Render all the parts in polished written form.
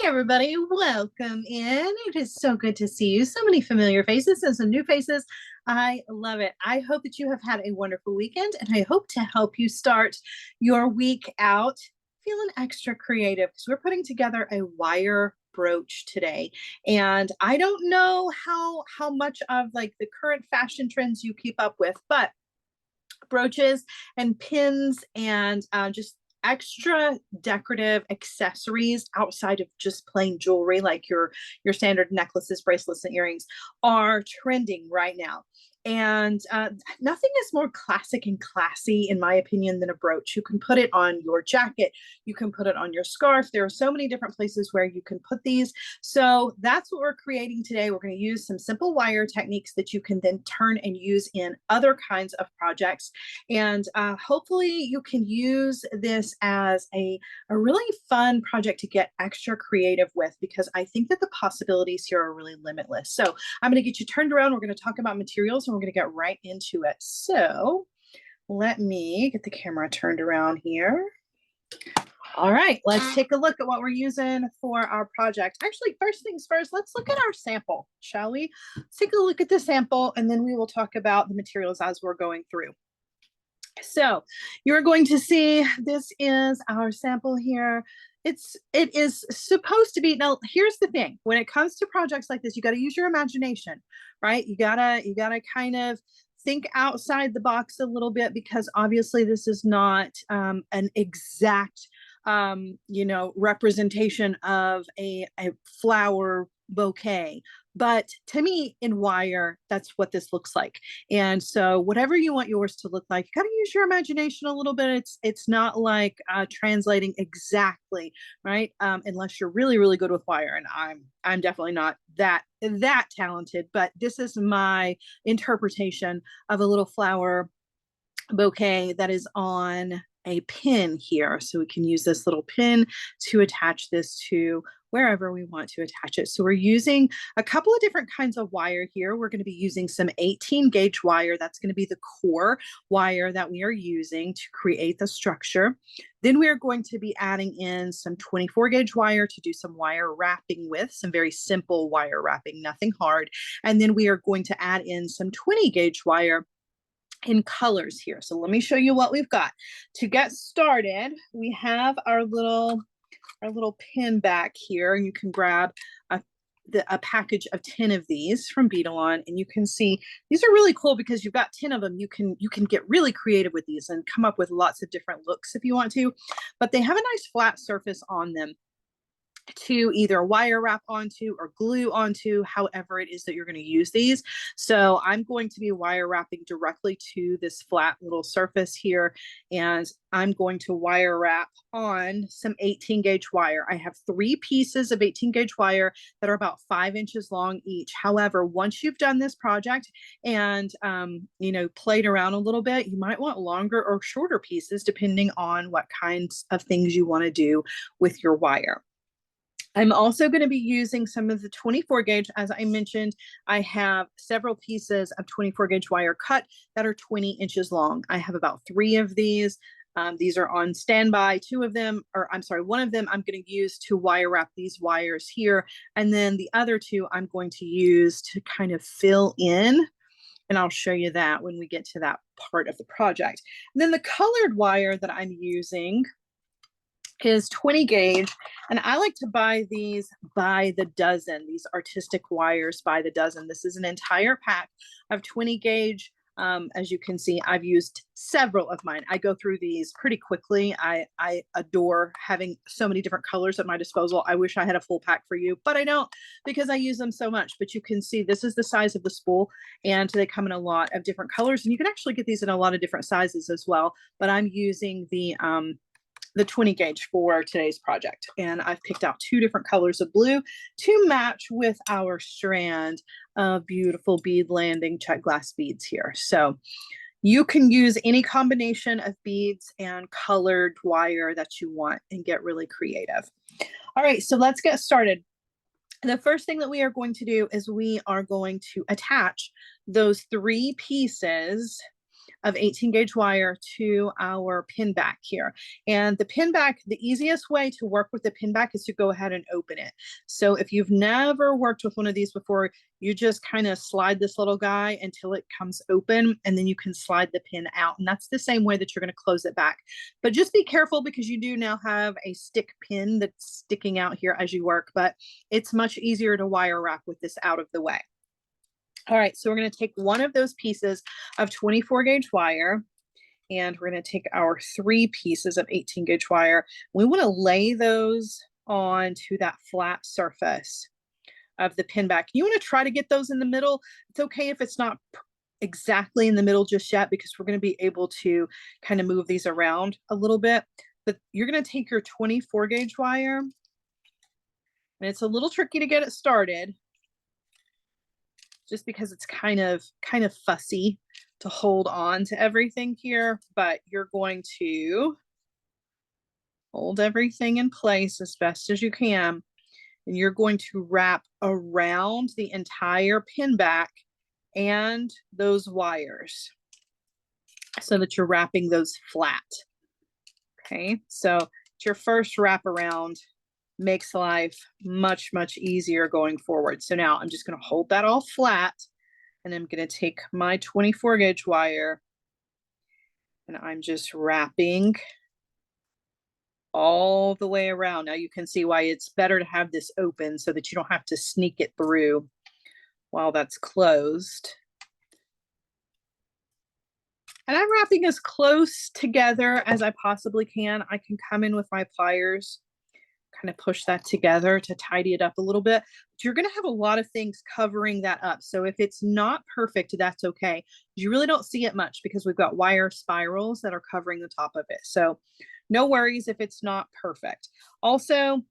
Hey everybody, welcome in. It is so good to see you. So many familiar faces and some new faces. I love it. I hope that you have had a wonderful weekend, and I hope to help you start your week out feeling extra creative because we're putting together a wire brooch today. And I don't know how much of like the current fashion trends you keep up with, but brooches and pins and just extra decorative accessories outside of just plain jewelry like your standard necklaces, bracelets, and earrings are trending right now. And nothing is more classic and classy, in my opinion, than a brooch. You can put it on your jacket, you can put it on your scarf. There are so many different places where you can put these. So that's what we're creating today. We're going to use some simple wire techniques that you can then turn and use in other kinds of projects. And hopefully you can use this as a really fun project to get extra creative with, because I think that the possibilities here are really limitless. So I'm going to get you turned around. We're going to talk about materials and we're going to get right into it. So let me get the camera turned around here. All right, let's take a look at what we're using for our project. Actually, first things first, let's look at our sample, shall we? Let's take a look at the sample and then we will talk about the materials as we're going through. So you're going to see this is our sample here. It is supposed to be, now here's the thing, when it comes to projects like this, you got to use your imagination, right? You gotta kind of think outside the box a little bit, because obviously this is not an exact representation of a flower bouquet. But to me, in wire, that's what this looks like. And so whatever you want yours to look like, you got to use your imagination a little bit. It's not like translating exactly, right? Unless you're really, really good with wire. And I'm definitely not that talented, but this is my interpretation of a little flower bouquet that is on a pin here. So we can use this little pin to attach this to wherever we want to attach it. So we're using a couple of different kinds of wire here. We're going to be using some 18 gauge wire. That's going to be the core wire that we are using to create the structure. Then we are going to be adding in some 24 gauge wire to do some wire wrapping with, some very simple wire wrapping, nothing hard. And then we are going to add in some 20 gauge wire in colors here. So let me show you what we've got. To get started, we have our little pin back here, and you can grab a package of 10 of these from Beadalon, and you can see these are really cool because you've got 10 of them. You can get really creative with these and come up with lots of different looks if you want to, but they have a nice flat surface on them to either wire wrap onto or glue onto, however it is that you're going to use these. So I'm going to be wire wrapping directly to this flat little surface here, and I'm going to wire wrap on some 18 gauge wire. I have 3 pieces of 18 gauge wire that are about 5 inches long each. However, once you've done this project and played around a little bit, you might want longer or shorter pieces depending on what kinds of things you want to do with your wire. I'm also going to be using some of the 24 gauge. As I mentioned, I have several pieces of 24 gauge wire cut that are 20 inches long. I have about 3 of these. These are on standby. 2 of them, or I'm sorry, 1 of them I'm going to use to wire wrap these wires here. And then the other 2 I'm going to use to kind of fill in. And I'll show you that when we get to that part of the project. And then the colored wire that I'm using is 20 gauge, and I like to buy these by the dozen, these artistic wires by the dozen. This is an entire pack of 20 gauge. As you can see, I've used several of mine. I go through these pretty quickly. I adore having so many different colors at my disposal. I wish I had a full pack for you, but I don't, because I use them so much. But you can see this is the size of the spool, and they come in a lot of different colors, and you can actually get these in a lot of different sizes as well. But I'm using the 20 gauge for today's project. And I've picked out 2 different colors of blue to match with our strand of beautiful bead landing Czech glass beads here. So you can use any combination of beads and colored wire that you want and get really creative. All right, so let's get started. The first thing that we are going to do is we are going to attach those 3 pieces of 18 gauge wire to our pin back here. And the pin back, the easiest way to work with the pin back is to go ahead and open it. So if you've never worked with one of these before, you just kind of slide this little guy until it comes open, and then you can slide the pin out. And that's the same way that you're going to close it back. But just be careful, because you do now have a stick pin that's sticking out here as you work, but it's much easier to wire wrap with this out of the way. All right, so we're going to take one of those pieces of 24 gauge wire, and we're going to take our 3 pieces of 18 gauge wire. We want to lay those onto that flat surface of the pin back. You want to try to get those in the middle. It's okay if it's not exactly in the middle just yet, because we're going to be able to kind of move these around a little bit. But you're going to take your 24 gauge wire, and it's a little tricky to get it started, just because it's kind of fussy to hold on to everything here, but you're going to hold everything in place as best as you can. And you're going to wrap around the entire pin back and those wires so that you're wrapping those flat. Okay, so it's your first wrap around. Makes life much easier going forward. So now I'm just going to hold that all flat, and I'm going to take my 24 gauge wire, and I'm just wrapping all the way around. Now you can see why it's better to have this open, so that you don't have to sneak it through while that's closed. And I'm wrapping as close together as I possibly can. I can come in with my pliers, kind of push that together to tidy it up a little bit. But you're going to have a lot of things covering that up. So if it's not perfect, that's okay. You really don't see it much, because we've got wire spirals that are covering the top of it. So no worries if it's not perfect. Also,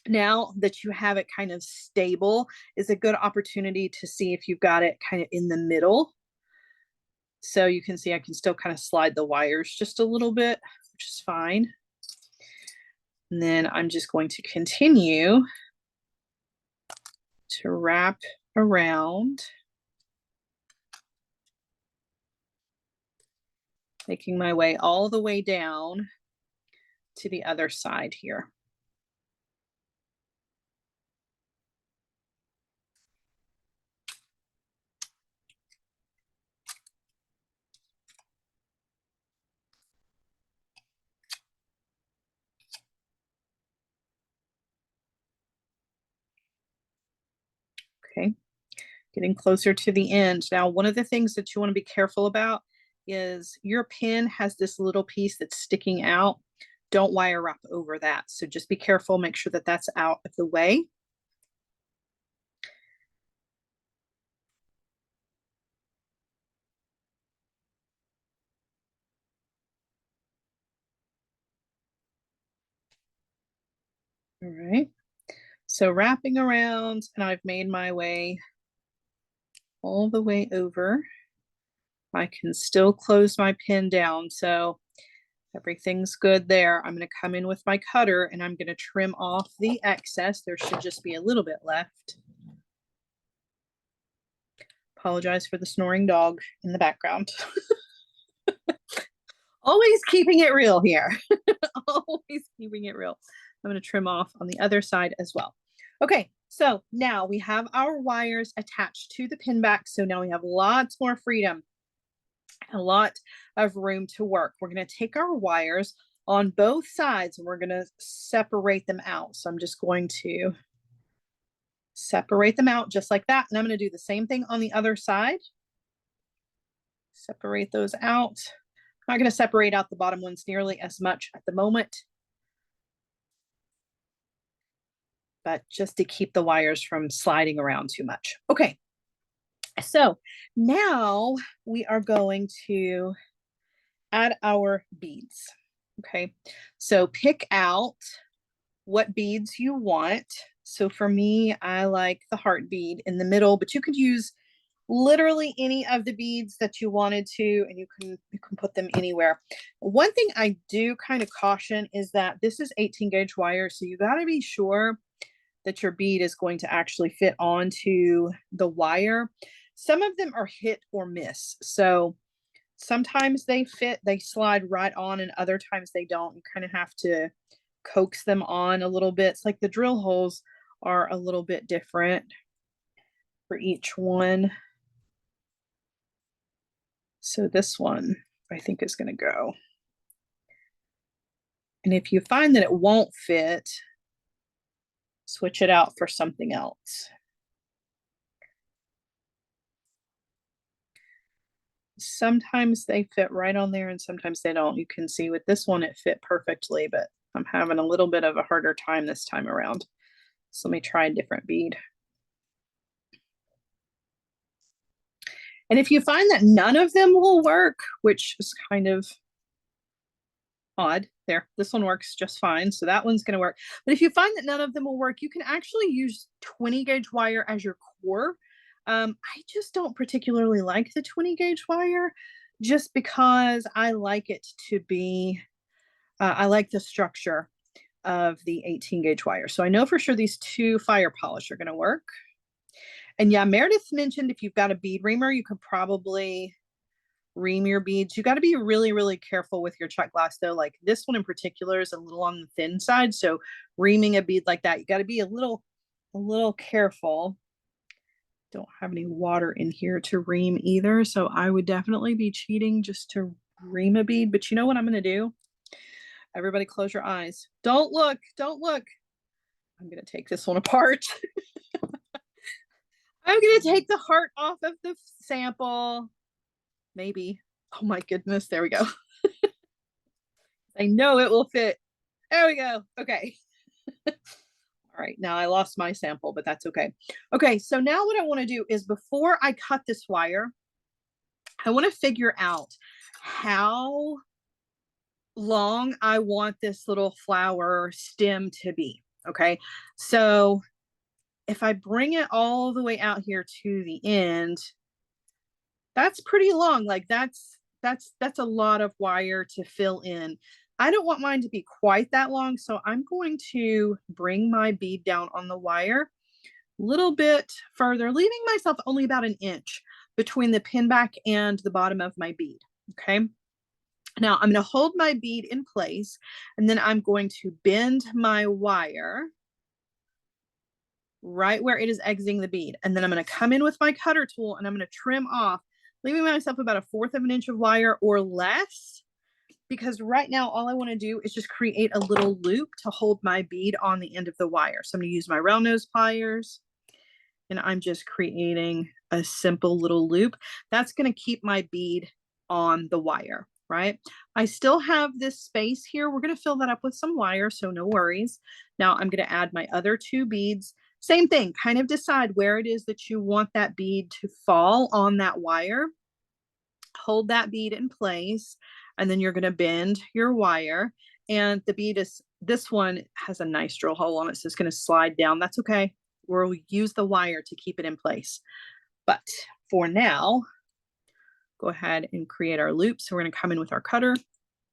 now that you have it kind of stable, is a good opportunity to see if you've got it kind of in the middle. So you can see I can still kind of slide the wires just a little bit, which is fine. And then I'm just going to continue to wrap around, making my way all the way down to the other side here. Okay, getting closer to the end. Now, one of the things that you want to be careful about is your pin has this little piece that's sticking out. Don't wire wrap over that. So just be careful, make sure that that's out of the way. All right, so wrapping around, and I've made my way all the way over. I can still close my pin down, so everything's good there. I'm going to come in with my cutter, and I'm going to trim off the excess. There should just be a little bit left. Apologize for the snoring dog in the background. Always keeping it real here. Always keeping it real. I'm going to trim off on the other side as well. Okay, so now we have our wires attached to the pin back. So now we have lots more freedom, a lot of room to work. We're going to take our wires on both sides, and we're going to separate them out. So I'm just going to separate them out just like that. And I'm going to do the same thing on the other side. Separate those out. I'm not going to separate out the bottom ones nearly as much at the moment, but just to keep the wires from sliding around too much. Okay, so now we are going to add our beads. Okay, so pick out what beads you want. So for me, I like the heart bead in the middle, but you could use literally any of the beads that you wanted to, and you can put them anywhere. One thing I do kind of caution is that this is 18 gauge wire, so you got to be sure that your bead is going to actually fit onto the wire. Some of them are hit or miss, so Sometimes they fit, they slide right on, and other times they don't. You kind of have to coax them on a little bit. It's like the drill holes are a little bit different for each one. So this one I think is going to go. And if you find that it won't fit, switch it out for something else. Sometimes they fit right on there and sometimes they don't. You can see with this one it fit perfectly, but I'm having a little bit of a harder time this time around. So let me try a different bead. And if you find that none of them will work, which is kind of odd, there, this one works just fine. So that one's going to work. But if you find that none of them will work, you can actually use 20 gauge wire as your core. I just don't particularly like the 20 gauge wire just because I like it to be, I like the structure of the 18 gauge wire. So I know for sure these two fire polish are going to work. And yeah, Meredith mentioned if you've got a bead reamer, you could probably ream your beads. You got to be really, really careful with your Czech glass though. Like this one in particular is a little on the thin side. So reaming a bead like that, you got to be a little careful. Don't have any water in here to ream either. So I would definitely be cheating just to ream a bead. But you know what I'm going to do? Everybody close your eyes. Don't look. Don't look. I'm going to take this one apart. I'm going to take the heart off of the sample. Maybe. Oh my goodness. There we go. I know it will fit. There we go. Okay. All right. Now I lost my sample, but that's okay. Okay. So now what I want to do is before I cut this wire, I want to figure out how long I want this little flower stem to be. Okay. So if I bring it all the way out here to the end, that's pretty long. Like that's a lot of wire to fill in. I don't want mine to be quite that long, so I'm going to bring my bead down on the wire a little bit further, leaving myself only about an inch between the pin back and the bottom of my bead. Okay. Now I'm going to hold my bead in place, and then I'm going to bend my wire right where it is exiting the bead. And then I'm going to come in with my cutter tool and I'm going to trim off, leaving myself about 1/4 of an inch of wire or less, because right now all I want to do is just create a little loop to hold my bead on the end of the wire. So I'm going to use my round nose pliers and I'm just creating a simple little loop. That's going to keep my bead on the wire, right? I still have this space here. We're going to fill that up with some wire, so no worries. Now I'm going to add my other 2 beads. Same thing, kind of decide where it is that you want that bead to fall on that wire. Hold that bead in place, and then you're going to bend your wire. And the bead is, this one has a nice drill hole on it, so it's going to slide down. That's okay. We'll use the wire to keep it in place. But for now, go ahead and create our loop. So we're going to come in with our cutter,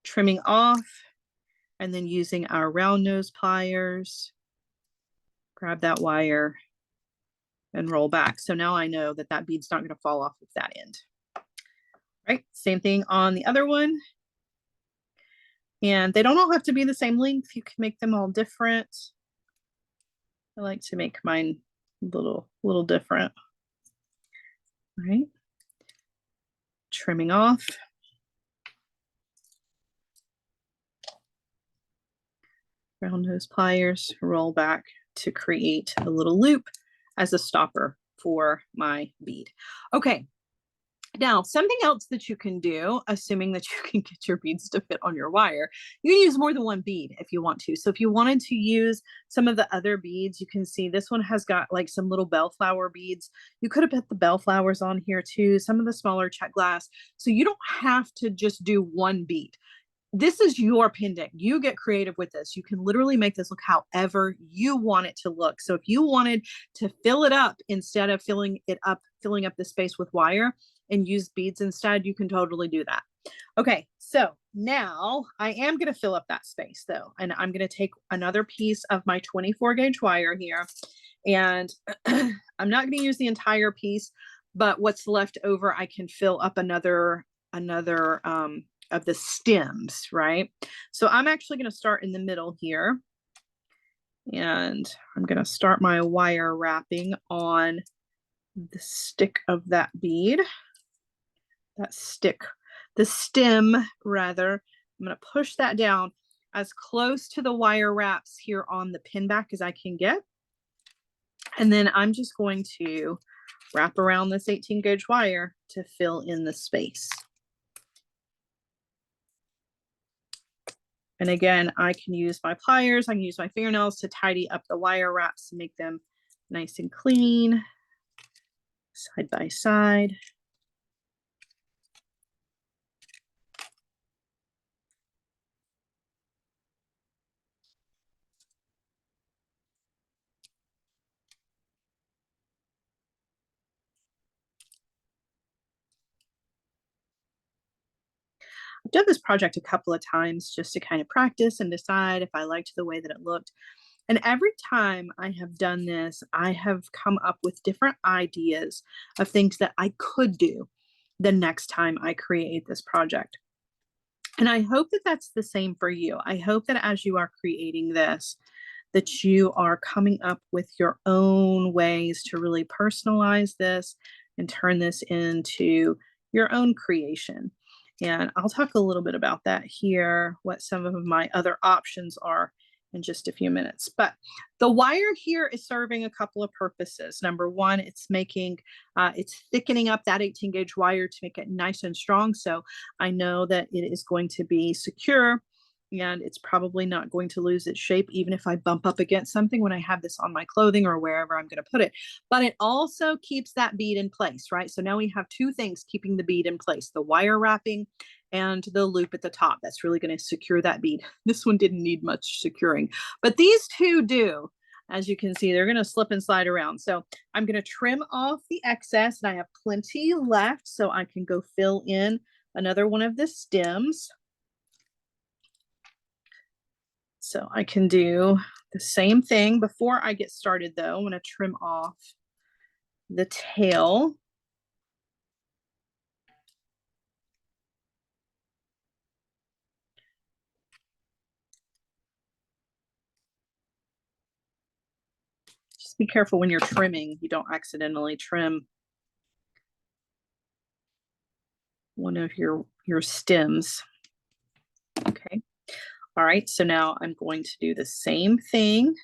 trimming off, and then using our round nose pliers, grab that wire and roll back. So now I know that that bead's not going to fall off of that end. Right, same thing on the other one. And they don't all have to be the same length. You can make them all different. I like to make mine a little different. All right, trimming off. Round nose pliers, roll back to create a little loop as a stopper for my bead. Okay. Now, something else that you can do, assuming that you can get your beads to fit on your wire, you can use more than one bead if you want to. So if you wanted to use some of the other beads, you can see this one has got like some little bellflower beads. You could have put the bellflowers on here too, some of the smaller Czech glass. So you don't have to just do one bead. This is your pendant. You get creative with this. You can literally make this look however you want it to look. So if you wanted to fill it up instead of filling up the space with wire and use beads instead, you can totally do that. Okay, so now I am going to fill up that space though. And I'm going to take another piece of my 24 gauge wire here. And I'm not going to use the entire piece, but what's left over, I can fill up another another of the stems, right? So I'm actually going to start in the middle here. And I'm going to start my wire wrapping on the stick of that bead. That stick, the stem rather. I'm going to push that down as close to the wire wraps here on the pin back as I can get. And then I'm just going to wrap around this 18 gauge wire to fill in the space. And again, I can use my pliers, I can use my fingernails to tidy up the wire wraps to make them nice and clean, side by side. I've done this project a couple of times just to kind of practice and decide if I liked the way that it looked. And every time I have done this, I have come up with different ideas of things that I could do the next time I create this project. And I hope that that's the same for you. I hope that as you are creating this, that you are coming up with your own ways to really personalize this and turn this into your own creation. And I'll talk a little bit about that here, what some of my other options are in just a few minutes. But the wire here is serving a couple of purposes. Number one, it's thickening up that 18 gauge wire to make it nice and strong. So I know that it is going to be secure and it's probably not going to lose its shape even if I bump up against something when I have this on my clothing or wherever I'm going to put it. But it also keeps that bead in place, right? So now we have two things keeping the bead in place, the wire wrapping and the loop at the top. That's really going to secure that bead. This one didn't need much securing, but these two do. As you can see, they're going to slip and slide around. So I'm going to trim off the excess and I have plenty left so I can go fill in another one of the stems. So I can do the same thing. Before I get started though, I'm going to trim off the tail. Just be careful when you're trimming, you don't accidentally trim one of your stems. Okay. All right, so now I'm going to do the same thing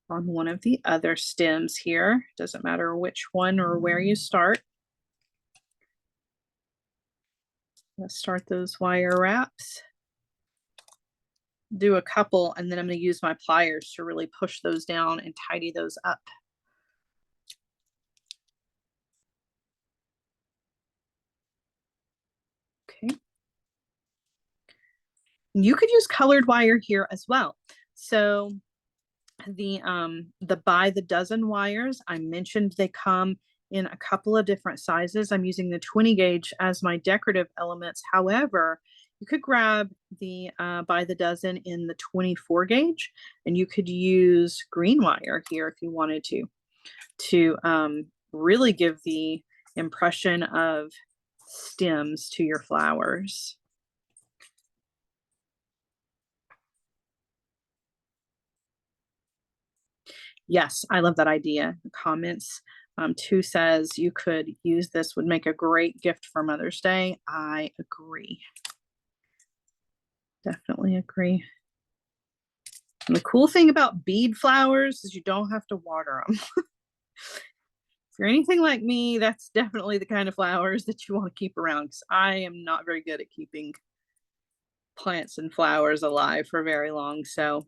on one of the other stems here. Doesn't matter which one or where you start. Let's start those wire wraps. Do a couple, and then I'm going to use my pliers to really push those down and tidy those up. Okay. You could use colored wire here as well. So the by the dozen wires, I mentioned they come in a couple of different sizes. I'm using the 20 gauge as my decorative elements. However, you could grab the by the dozen in the 24 gauge, and you could use green wire here if you wanted to really give the impression of stems to your flowers. Yes, I love that idea. The comments two says you could use this, would make a great gift for Mother's Day. I agree. Definitely agree. And the cool thing about bead flowers is you don't have to water them. If you're anything like me, that's definitely the kind of flowers that you want to keep around, because I am not very good at keeping plants and flowers alive for very long. So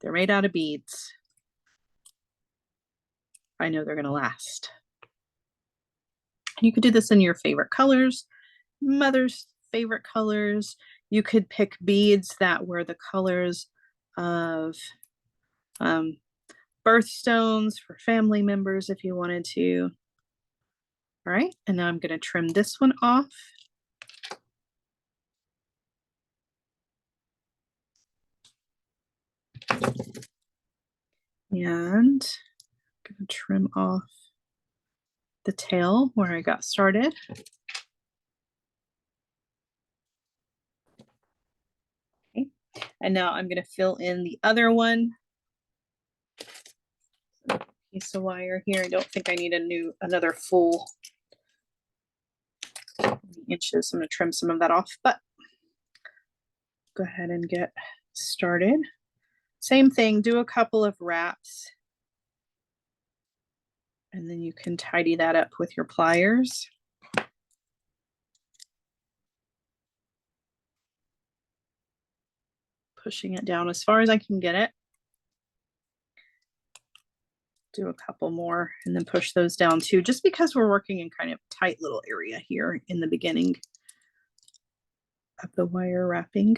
they're made out of beads. I know they're going to last. You could do this in your favorite colors, Mother's favorite colors. You could pick beads that were the colors of birthstones for family members if you wanted to. All right, and now I'm going to trim this one off. And I'm going to trim off the tail where I got started. And now I'm going to fill in the other one. Piece of wire here. I don't think I need another full inches. I'm going to trim some of that off, but go ahead and get started. Same thing, do a couple of wraps. And then you can tidy that up with your pliers. Pushing it down as far as I can get it. Do a couple more and then push those down too, just because we're working in kind of tight little area here in the beginning of the wire wrapping.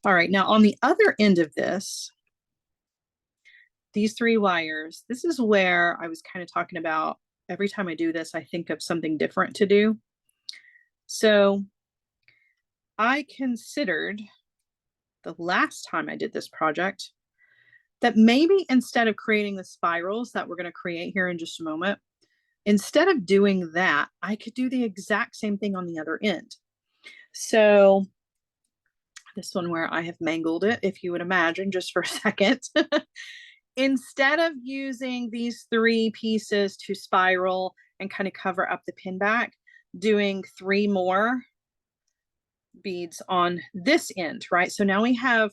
All right, now on the other end of this, these 3 wires, this is where I was kind of talking about every time I do this, I think of something different to do. So I considered the last time I did this project that maybe instead of creating the spirals that we're going to create here in just a moment, instead of doing that, I could do the exact same thing on the other end. So this one where I have mangled it, if you would imagine, just for a second. Instead of using these 3 pieces to spiral and kind of cover up the pin back, doing 3 more beads on this end, right? So now we have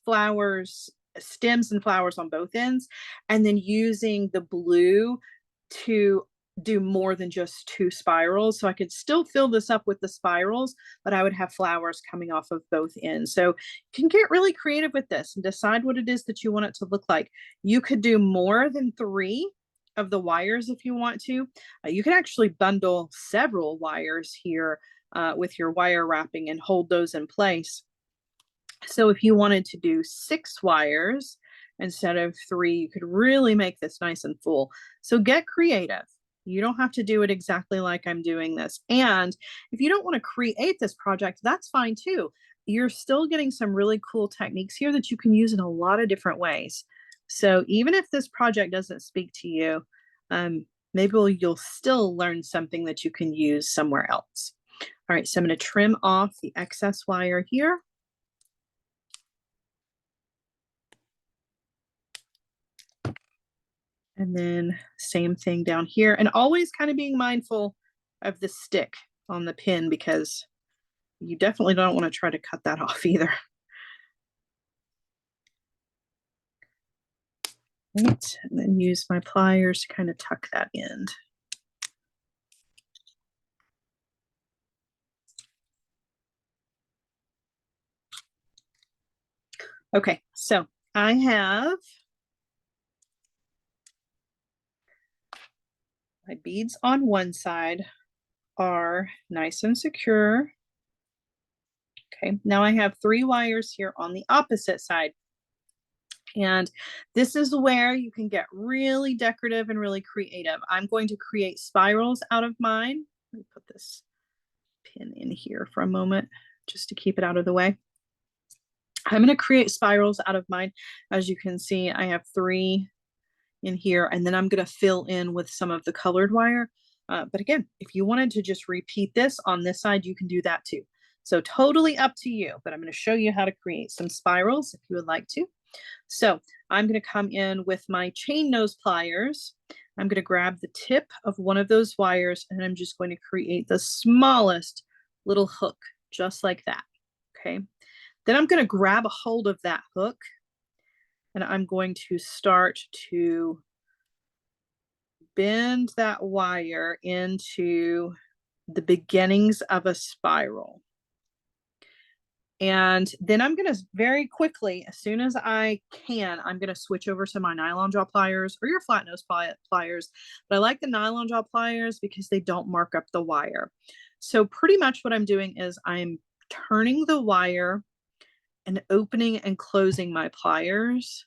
flowers, stems and flowers on both ends, and then using the blue to do more than just 2 spirals. So I could still fill this up with the spirals, but I would have flowers coming off of both ends. So you can get really creative with this and decide what it is that you want it to look like. You could do more than 3 of the wires if you want to. You can actually bundle several wires here with your wire wrapping and hold those in place. So if you wanted to do 6 wires instead of 3, you could really make this nice and full. So get creative. You don't have to do it exactly like I'm doing this. And if you don't want to create this project, that's fine too. You're still getting some really cool techniques here that you can use in a lot of different ways. So even if this project doesn't speak to you, maybe you'll still learn something that you can use somewhere else. All right, so I'm going to trim off the excess wire here. And then same thing down here, and always kind of being mindful of the stick on the pin because you definitely don't want to try to cut that off either. Right, and then use my pliers to kind of tuck that in. Okay, so I have my beads on one side are nice and secure. Okay, now I have 3 wires here on the opposite side. And this is where you can get really decorative and really creative. I'm going to create spirals out of mine. Let me put this pin in here for a moment just to keep it out of the way. I'm going to create spirals out of mine. As you can see, I have 3 in here, and then I'm going to fill in with some of the colored wire. But again, if you wanted to just repeat this on this side, you can do that too. So totally up to you, but I'm going to show you how to create some spirals if you would like to. So I'm going to come in with my chain nose pliers. I'm going to grab the tip of one of those wires, and I'm just going to create the smallest little hook, just like that. Okay. Then I'm going to grab a hold of that hook, and I'm going to start to bend that wire into the beginnings of a spiral. And then I'm going to very quickly, as soon as I can, I'm going to switch over to my nylon jaw pliers or your flat nose pliers. But I like the nylon jaw pliers because they don't mark up the wire. So pretty much what I'm doing is I'm turning the wire and opening and closing my pliers.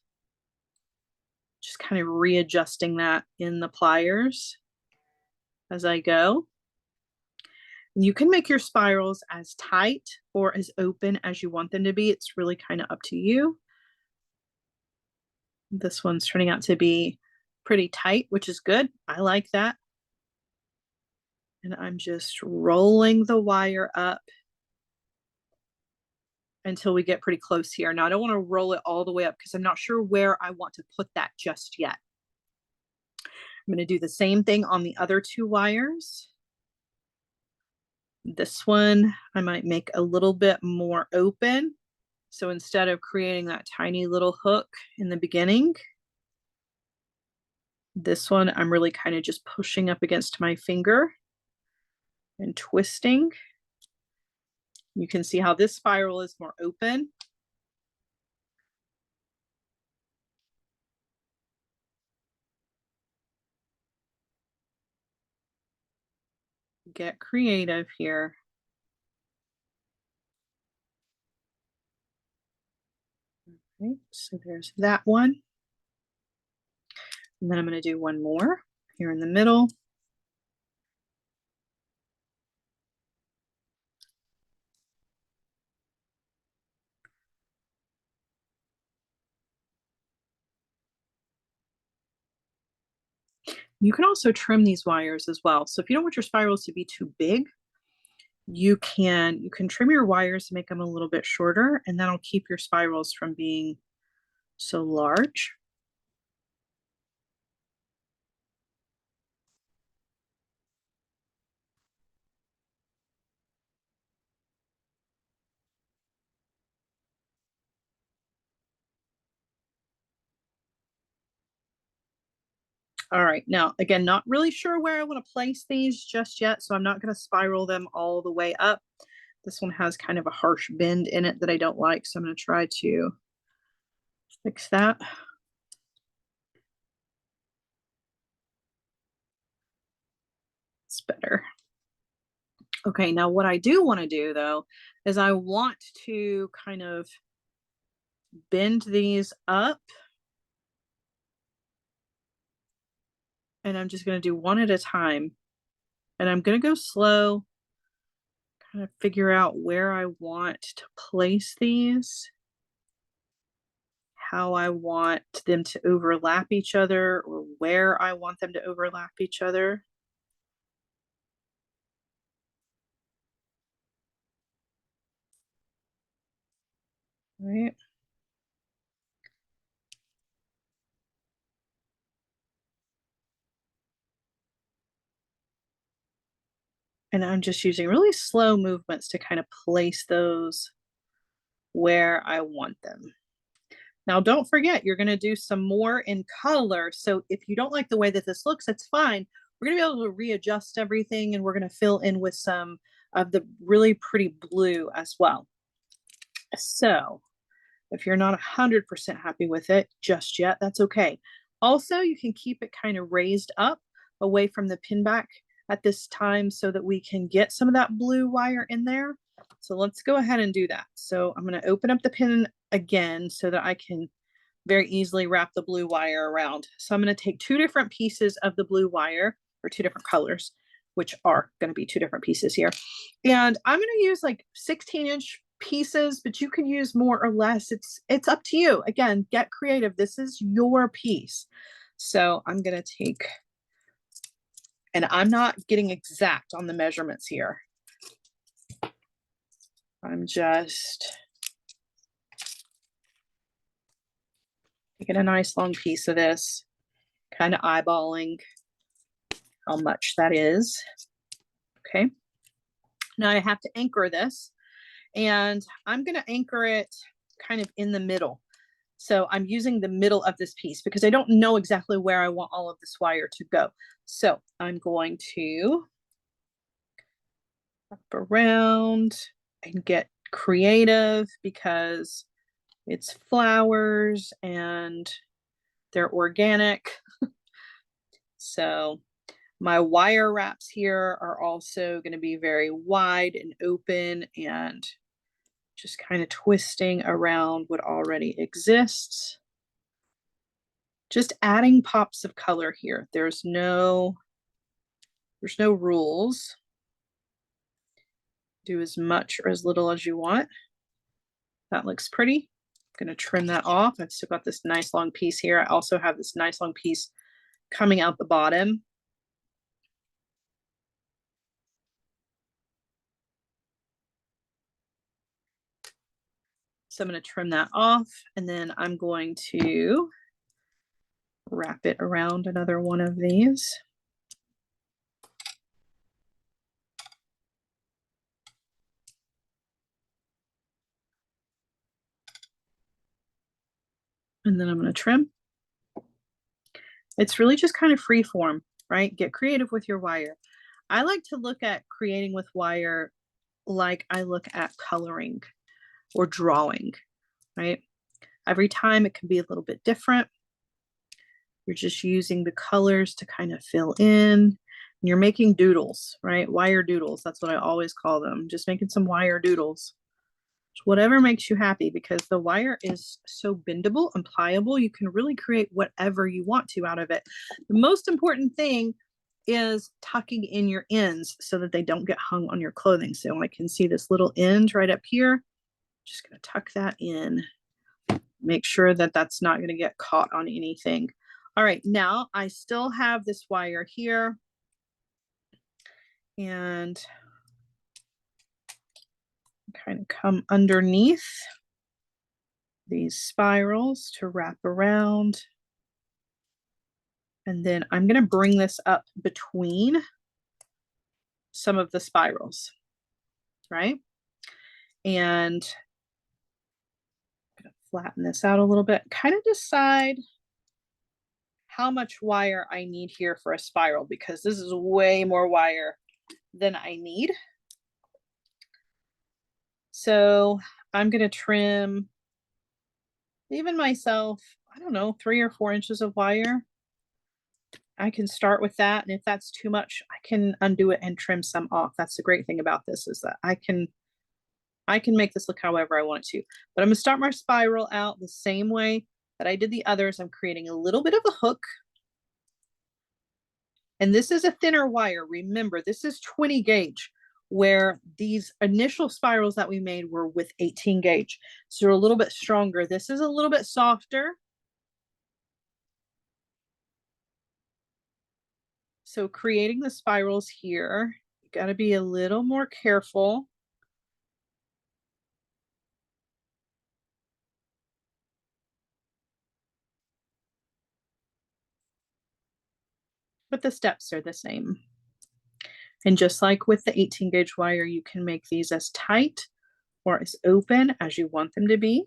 Just kind of readjusting that in the pliers as I go. You can make your spirals as tight or as open as you want them to be. It's really kind of up to you. This one's turning out to be pretty tight, which is good. I like that. And I'm just rolling the wire up until we get pretty close here. Now I don't want to roll it all the way up because I'm not sure where I want to put that just yet. I'm going to do the same thing on the other two wires. This one I might make a little bit more open. So instead of creating that tiny little hook in the beginning, this one I'm really kind of just pushing up against my finger and twisting. You can see how this spiral is more open. Get creative here. Okay, so there's that one. And then I'm going to do one more here in the middle. You can also trim these wires as well. So if you don't want your spirals to be too big, you can trim your wires to make them a little bit shorter, and that'll keep your spirals from being so large. All right, now again, not really sure where I want to place these just yet, so I'm not going to spiral them all the way up. This one has kind of a harsh bend in it that I don't like, so I'm going to try to fix that. It's better. Okay, now what I do want to do though is I want to kind of bend these up, and I'm just going to do one at a time, and I'm going to go slow, kind of figure out where I want to place these, how I want them to overlap each other, or where I want them to overlap each other. All right. And I'm just using really slow movements to kind of place those where I want them. Now, don't forget, you're going to do some more in color. So if you don't like the way that this looks, it's fine. We're going to be able to readjust everything, and we're going to fill in with some of the really pretty blue as well. So if you're not 100% happy with it just yet, that's okay. Also, you can keep it kind of raised up away from the pin back at this time so that we can get some of that blue wire in there. So let's go ahead and do that. So I'm going to open up the pin again so that I can very easily wrap the blue wire around. So I'm going to take two different pieces of the blue wire, or two different colors, which are going to be two different pieces here. And I'm going to use like 16-inch pieces, but you can use more or less. It's up to you. Again, get creative. This is your piece. So I'm going to take, and I'm not getting exact on the measurements here. I'm just taking a nice long piece of this, kind of eyeballing how much that is. Okay. Now I have to anchor this, and I'm going to anchor it kind of in the middle. So I'm using the middle of this piece because I don't know exactly where I want all of this wire to go. So I'm going to wrap around and get creative because it's flowers and they're organic. So my wire wraps here are also going to be very wide and open, and just kind of twisting around what already exists. Just adding pops of color here. There's no rules. Do as much or as little as you want. That looks pretty. I'm going to trim that off. I've still got this nice long piece here. I also have this nice long piece coming out the bottom. So I'm going to trim that off, and then I'm going to wrap it around another one of these. And then I'm going to trim. It's really just kind of free form, right? Get creative with your wire. I like to look at creating with wire like I look at coloring or drawing, right? Every time it can be a little bit different. You're just using the colors to kind of fill in. And you're making doodles, right? Wire doodles. That's what I always call them. Just making some wire doodles. Whatever makes you happy, because the wire is so bendable and pliable. You can really create whatever you want to out of it. The most important thing is tucking in your ends so that they don't get hung on your clothing. So I can see this little end right up here. Just going to tuck that in. Make sure that that's not going to get caught on anything. All right, now I still have this wire here. And kind of come underneath these spirals to wrap around. And then I'm going to bring this up between some of the spirals, right? And I'm going to flatten this out a little bit, kind of decide how much wire I need here for a spiral, because this is way more wire than I need. So I'm going to trim even myself, I don't know, 3 or 4 inches of wire. I can start with that, and if that's too much, I can undo it and trim some off. That's the great thing about this, is that I can make this look however I want it to. But I'm going to start my spiral out the same way that I did the others. I'm creating a little bit of a hook. And this is a thinner wire. Remember, this is 20 gauge, where these initial spirals that we made were with 18 gauge. So they're a little bit stronger. This is a little bit softer. So creating the spirals here, you got to be a little more careful. But the steps are the same. And just like with the 18 gauge wire, you can make these as tight or as open as you want them to be.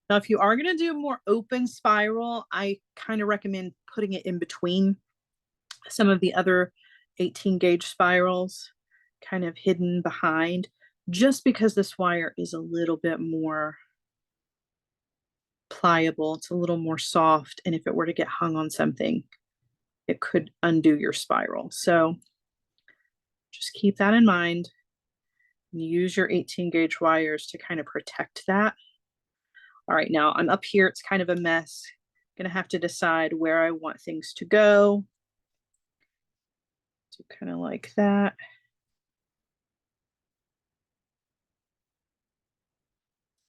Now, if you are going to do a more open spiral, I kind of recommend putting it in between some of the other 18 gauge spirals, kind of hidden behind, just because this wire is a little bit more pliable. It's a little more soft. And if it were to get hung on something, it could undo your spiral. So just keep that in mind. Use your 18 gauge wires to kind of protect that. All right, now I'm up here. It's kind of a mess. I'm gonna have to decide where I want things to go. So kind of like that.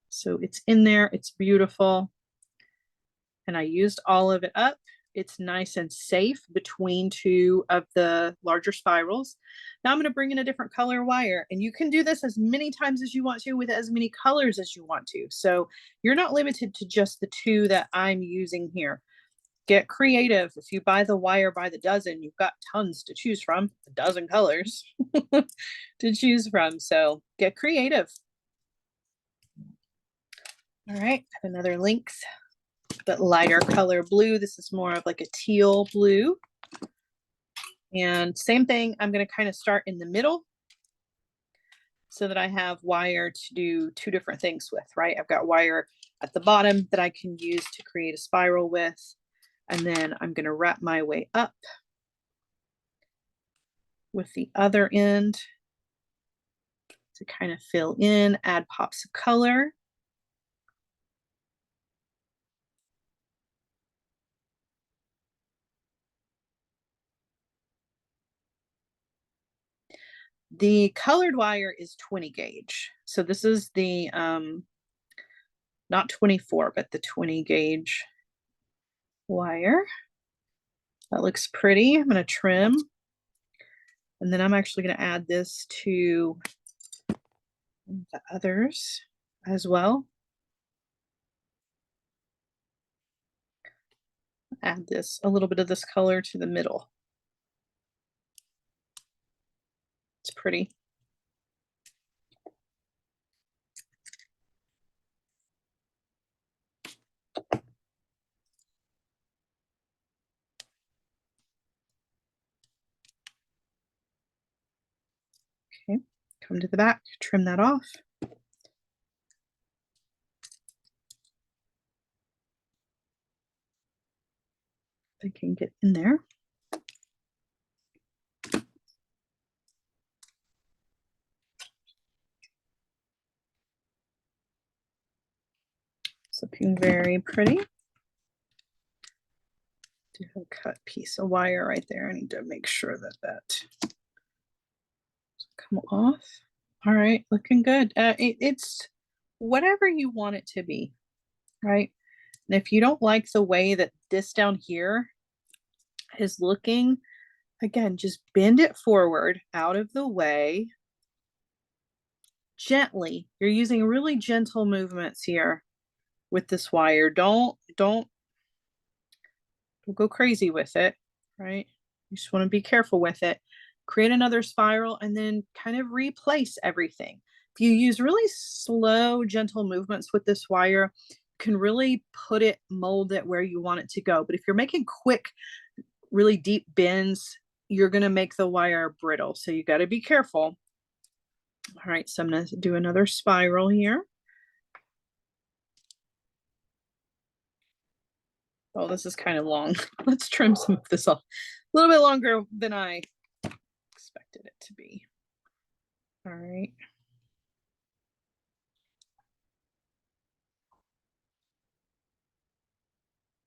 So it's in there, it's beautiful. And I used all of it up. It's nice and safe between 2 of the larger spirals. Now I'm going to bring in a different color wire, and you can do this as many times as you want to with as many colors as you want to. So you're not limited to just the 2 that I'm using here. Get creative. If you buy the wire by the dozen, you've got tons to choose from, a dozen colors to choose from. So get creative. All right, I have another length, but lighter color blue. This is more of like a teal blue. And same thing, I'm going to kind of start in the middle so that I have wire to do 2 different things with, right? I've got wire at the bottom that I can use to create a spiral with. And then I'm going to wrap my way up with the other end to kind of fill in, add pops of color. The colored wire is 20 gauge. So this is the, not 24, but the 20 gauge wire. That looks pretty. I'm going to trim. And then I'm actually going to add this to the others. as well. Add this, a little bit of this color to the middle. It's pretty. Okay, come to the back, trim that off. I can get in there. It's looking very pretty. Do have a cut piece of wire right there. I need to make sure that that come off. All right, looking good. It's whatever you want it to be, right? And if you don't like the way that this down here is looking, again, just bend it forward out of the way gently. You're using really gentle movements here with this wire. Don't go crazy with it, right? You just want to be careful with it. Create another spiral and then kind of replace everything. If you use really slow, gentle movements with this wire, you can really mold it where you want it to go. But if you're making quick, really deep bends, you're going to make the wire brittle. So you got to be careful. All right, so I'm going to do another spiral here. Oh, this is kind of long. Let's trim some of this off. A little bit longer than I expected it to be. All right.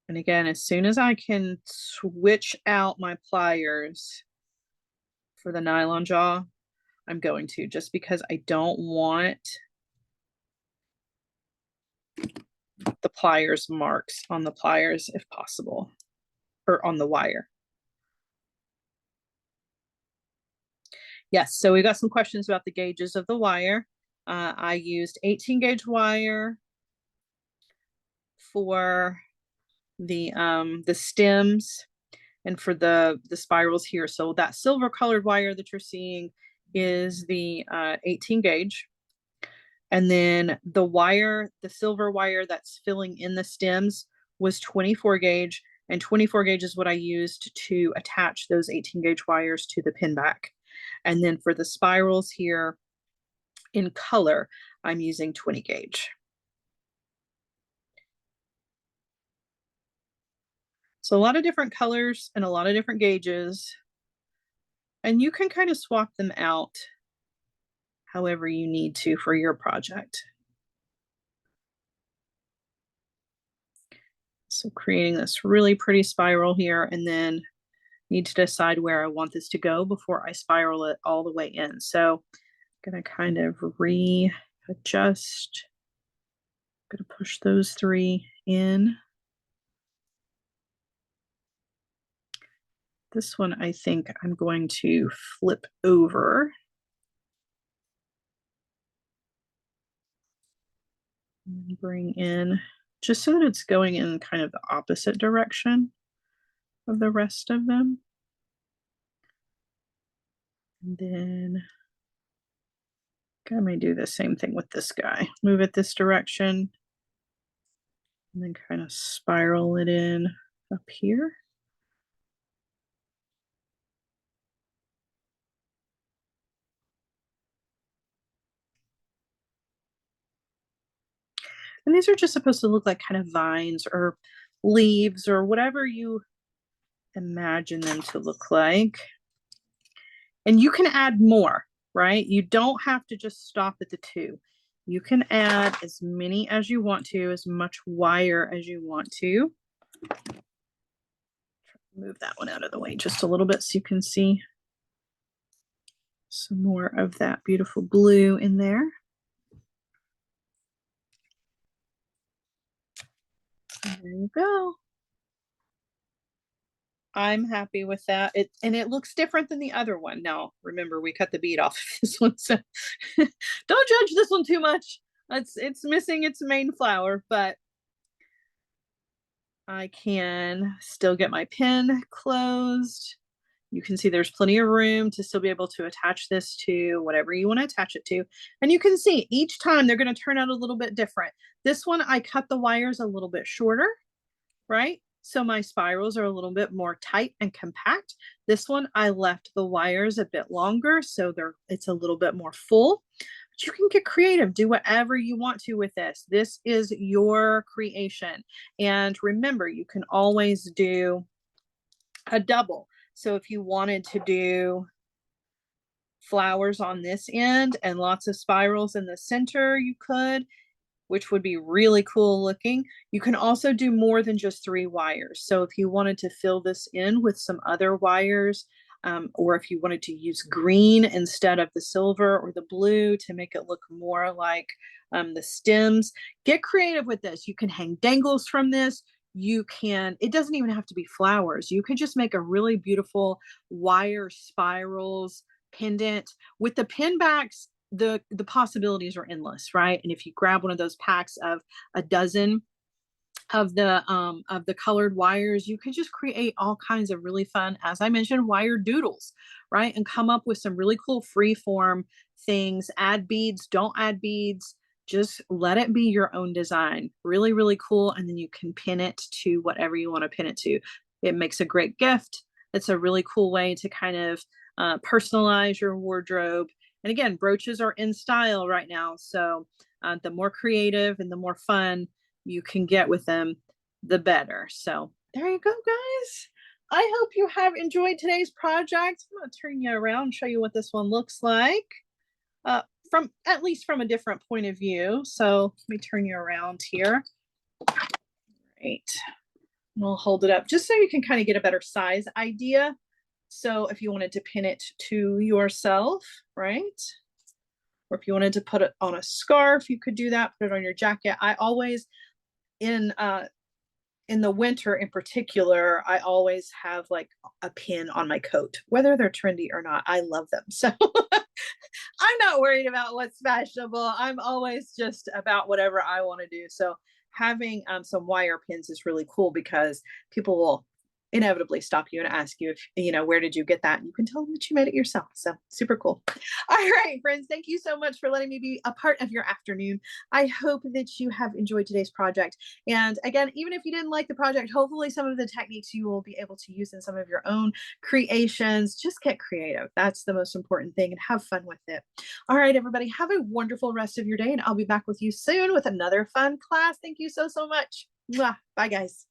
And again, as soon as I can switch out my pliers for the nylon jaw, I'm going to, just because I don't want the pliers marks on the pliers if possible, or on the wire. Yes, so we got some questions about the gauges of the wire. I used 18 gauge wire for the stems and for the spirals here. So that silver colored wire that you're seeing is the 18 gauge. And then the wire, the silver wire that's filling in the stems was 24 gauge, and 24 gauge is what I used to attach those 18 gauge wires to the pin back. And then for the spirals here in color, I'm using 20 gauge. So a lot of different colors and a lot of different gauges, and you can kind of swap them out however you need to for your project. So creating this really pretty spiral here, and then need to decide where I want this to go before I spiral it all the way in. So I'm gonna kind of readjust. I'm gonna push those 3 in. This one, I think I'm going to flip over. And bring in, just so that it's going in kind of the opposite direction of the rest of them. And then I may do the same thing with this guy. Move it this direction. And then kind of spiral it in up here. And these are just supposed to look like kind of vines or leaves or whatever you imagine them to look like. And you can add more, right? You don't have to just stop at the 2. You can add as many as you want to, as much wire as you want to. Move that one out of the way just a little bit so you can see some more of that beautiful blue in there. There you go. I'm happy with that. And it looks different than the other one. Now, remember, we cut the bead off this one, so don't judge this one too much. It's missing its main flower, but I can still get my pin closed. You can see there's plenty of room to still be able to attach this to whatever you want to attach it to. And you can see each time they're going to turn out a little bit different. This one, I cut the wires a little bit shorter, right? So my spirals are a little bit more tight and compact. This one, I left the wires a bit longer, so it's a little bit more full. But you can get creative, do whatever you want to with this. This is your creation. And remember, you can always do a double. So if you wanted to do flowers on this end and lots of spirals in the center, you could, which would be really cool looking. You can also do more than just 3 wires. So if you wanted to fill this in with some other wires, or if you wanted to use green instead of the silver or the blue to make it look more like the stems, get creative with this. You can hang dangles from this. You can, it doesn't even have to be flowers. You could just make a really beautiful wire spirals pendant with the pin backs. The possibilities are endless, right? And if you grab one of those packs of a dozen of the colored wires, you can just create all kinds of really fun, as I mentioned, wire doodles, right? And come up with some really cool free form things. Add beads, don't add beads, just let it be your own design. Really, really cool. And then you can pin it to whatever you want to pin it to. It makes a great gift. It's a really cool way to kind of personalize your wardrobe. And again, brooches are in style right now. So the more creative and the more fun you can get with them, the better. So there you go, guys. I hope you have enjoyed today's project. I'm going to turn you around and show you what this one looks like. From at least from a different point of view. So let me turn you around here. Right. We'll hold it up just so you can kind of get a better size idea. So if you wanted to pin it to yourself, right? Or if you wanted to put it on a scarf, you could do that, put it on your jacket. I always, in the winter in particular, I always have like a pin on my coat, whether they're trendy or not. I love them. So I'm not worried about what's fashionable. I'm always just about whatever I want to do. So having some wire pins is really cool because people will inevitably stop you and ask you if, you know, where did you get that? And you can tell them that you made it yourself. So super cool. All right, friends, thank you so much for letting me be a part of your afternoon. I hope that you have enjoyed today's project. And again, even if you didn't like the project, hopefully some of the techniques you will be able to use in some of your own creations. Just get creative. That's the most important thing, and have fun with it. All right, everybody, have a wonderful rest of your day, and I'll be back with you soon with another fun class. Thank you so, so much. Mwah. Bye, guys.